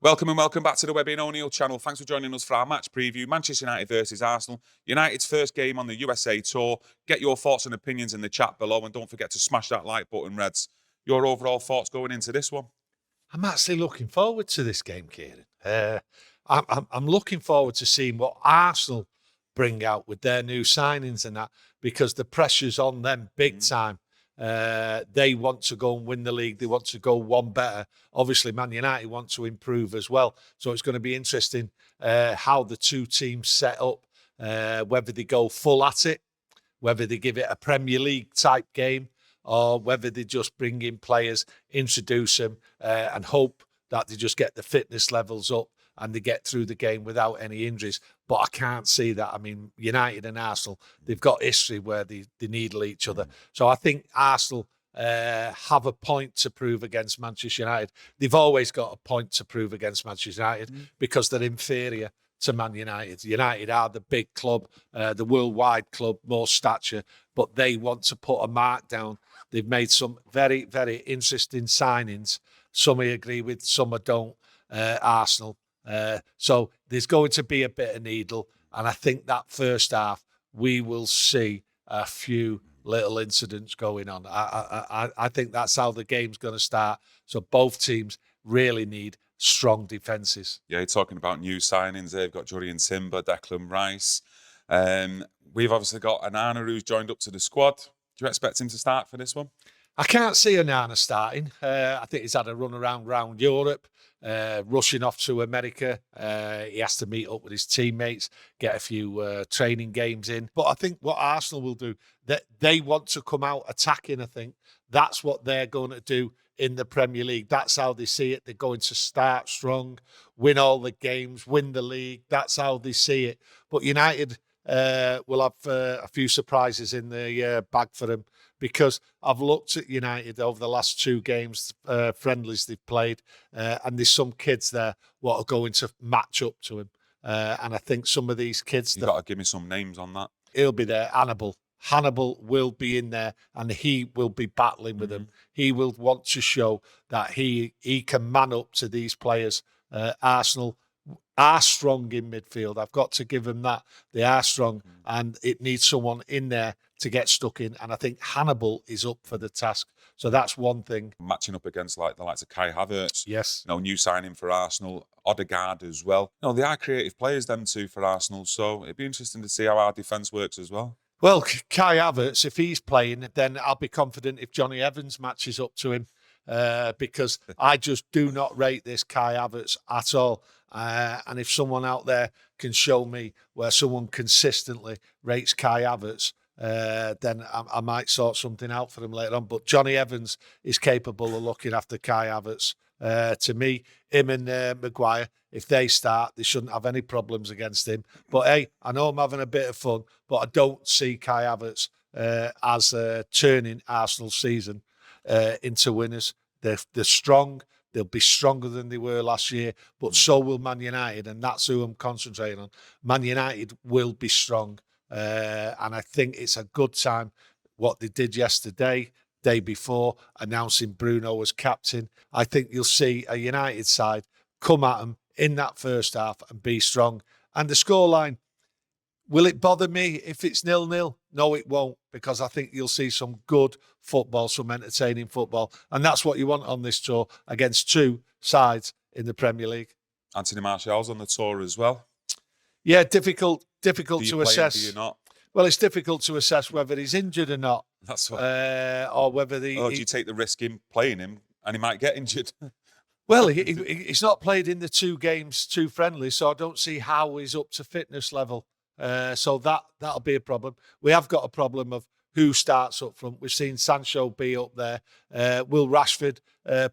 Welcome and welcome back to the Webby O'Neill channel. Thanks for joining us for our match preview. Manchester United versus Arsenal. United's first game on the USA Tour. Get your thoughts and opinions in the chat below and don't forget to smash that like button, Reds. Your overall thoughts going into this one? I'm actually looking forward to this game, Kieran. I'm looking forward to seeing what Arsenal bring out with their new signings and that, because the pressure's on them big time. They want to go and win the league. They want to go one better. Obviously, Man United want to improve as well. So it's going to be interesting how the two teams set up, whether they go full at it, whether they give it a Premier League type game, or whether they just bring in players, introduce them, and hope that they just get the fitness levels up and they get through the game without any injuries. But I can't see that. I mean, United and Arsenal, they've got history where they needle each other. So I think Arsenal have a point to prove against Manchester United. They've always got a point to prove against Manchester United because they're inferior to Man United. United are the big club, the worldwide club, more stature, but they want to put a mark down. They've made some very, very interesting signings. Some I agree with, some I don't, Arsenal. So there's going to be a bit of needle. And I think that first half, we will see a few little incidents going on. I think that's how the game's going to start. So both teams really need strong defences. Yeah, you're talking about new signings. They've got Jurriën Timber, Declan Rice. We've obviously got Onana who's joined up to the squad. Do you expect him to start for this one? I can't see Onana starting. I think he's had a run around Europe, rushing off to America. He has to meet up with his teammates, get a few training games in. But I think what Arsenal will do, that they want to come out attacking, I think. That's what they're going to do in the Premier League. That's how they see it. They're going to start strong, win all the games, win the league. That's how they see it. But United will have a few surprises in the bag for them, because I've looked at United over the last two games, friendlies they've played, and there's some kids there what are going to match up to him. And I think some of these kids... You've got to give me some names on that. He'll be there. Hannibal will be in there, and he will be battling with them. He will want to show that he can man up to these players. Arsenal are strong in midfield. I've got to give them that. They are strong, and it needs someone in there to get stuck in. And I think Hannibal is up for the task. So that's one thing. Matching up against like the likes of Kai Havertz. Yes. New signing for Arsenal. Odegaard as well. They are creative players, them two, for Arsenal. So it'd be interesting to see how our defence works as well. Well, Kai Havertz, if he's playing, then I'll be confident if Johnny Evans matches up to him, because I just do not rate this Kai Havertz at all. And if someone out there can show me where someone consistently rates Kai Havertz, then I might sort something out for him later on. But Johnny Evans is capable of looking after Kai Havertz. To me, him and Maguire, if they start, they shouldn't have any problems against him. But hey, I know I'm having a bit of fun, but I don't see Kai Havertz as turning Arsenal's season into winners. They're strong. They'll be stronger than they were last year, but so will Man United, and that's who I'm concentrating on. Man United will be strong, and I think it's a good time what they did yesterday, day before, announcing Bruno as captain. I think you'll see a United side come at them in that first half and be strong. And the scoreline, will it bother me if it's 0-0? No, it won't, because I think you'll see some good football, some entertaining football. And that's what you want on this tour against two sides in the Premier League. Anthony Martial's on the tour as well. Yeah, difficult Do you to play assess. him, do you not? Well, it's difficult to assess whether he's injured or not. That's what. Or whether do you take the risk in playing him and he might get injured? Well, he's not played in the two friendlies, so I don't see how he's up to fitness level. So that'll be a problem. We have got a problem of who starts up front. We've seen Sancho be up there. Will Rashford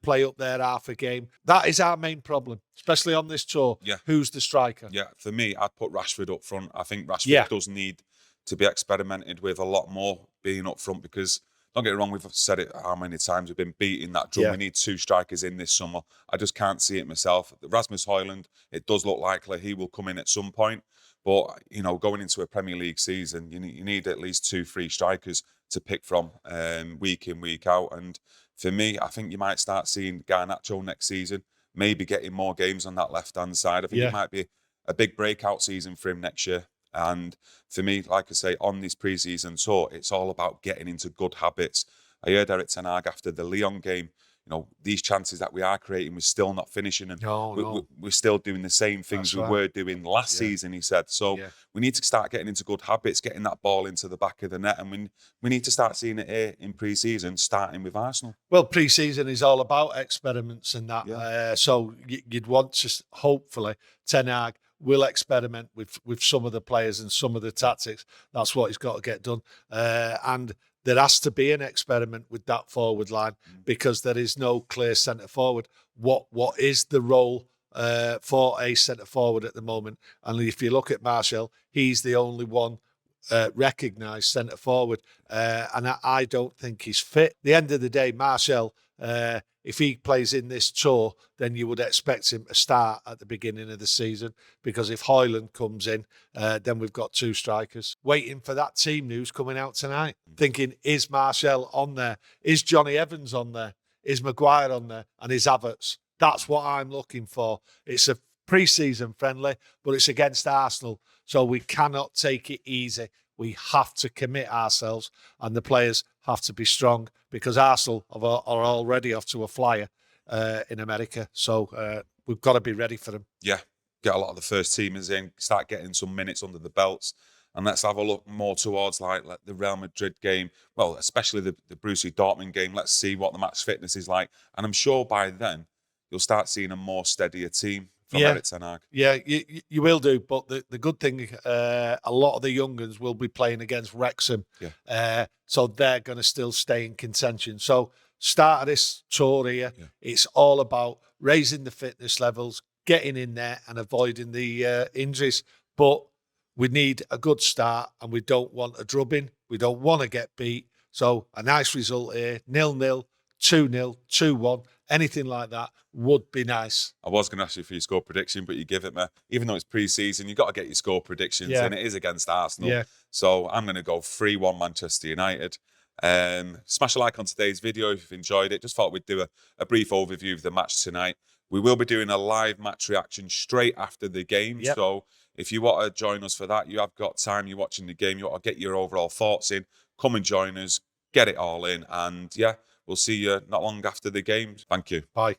play up there half a game? That is our main problem, especially on this tour. Yeah. Who's the striker? Yeah, for me, I'd put Rashford up front. I think Rashford does need to be experimented with a lot more being up front, because don't get me wrong, we've said it how many times, we've been beating that drum. We need two strikers in this summer. I just can't see it myself. Rasmus Højlund, it does look likely he will come in at some point. But, going into a Premier League season, you need at least 2-3 strikers to pick from week in, week out. And for me, I think you might start seeing Garnacho next season. maybe getting more games on that left-hand side. I think it might be a big breakout season for him next year. And for me, like I say, on this pre-season tour, it's all about getting into good habits. I heard Erik ten Hag after the Lyon game, these chances that we are creating, we're still not finishing, and we're still doing the same things we were doing last season, he said. So we need to start getting into good habits, getting that ball into the back of the net, and we need to start seeing it here in pre-season, starting with Arsenal. Well, pre-season is all about experiments and that. So you'd want to, hopefully, Ten Hag will experiment with some of the players and some of the tactics. That's what he's got to get done. And there has to be an experiment with that forward line because there is no clear centre forward. What is the role for a centre forward at the moment? And if you look at Martial, he's the only one recognised centre forward, and I don't think he's fit. At the end of the day, Martial, if he plays in this tour, then you would expect him to start at the beginning of the season, because if Højlund comes in, then we've got 2 strikers. Waiting for that team news coming out tonight, thinking, is Martial on there? Is Johnny Evans on there? Is Maguire on there? And is Havertz? That's what I'm looking for. It's a pre-season friendly, but it's against Arsenal, so we cannot take it easy. We have to commit ourselves, and the players have to be strong, because Arsenal are already off to a flyer in America. So we've got to be ready for them. Yeah, get a lot of the first teamers in, start getting some minutes under the belts, and let's have a look more towards like the Real Madrid game. Well, especially the Borussia Dortmund game. Let's see what the match fitness is like, and I'm sure by then you'll start seeing a more steadier team from Erik ten Hag. Yeah, you will do. But the good thing, a lot of the young ones will be playing against Wrexham. So they're going to still stay in contention. So start of this tour here, it's all about raising the fitness levels, getting in there and avoiding the injuries. But we need a good start, and we don't want a drubbing. We don't want to get beat. So a nice result here, 0-0, 2-0, 2-1, anything like that would be nice. I was going to ask you for your score prediction, but you give it me. Even though it's pre-season, you've got to get your score predictions, and it is against Arsenal. So I'm going to go 3-1 Manchester United. Smash a like on today's video if you've enjoyed it. Just thought we'd do a brief overview of the match tonight. We will be doing a live match reaction straight after the game. So if you want to join us for that, you have got time, you're watching the game, you want to get your overall thoughts in, come and join us, get it all in. And we'll see you not long after the game. Thank you. Bye.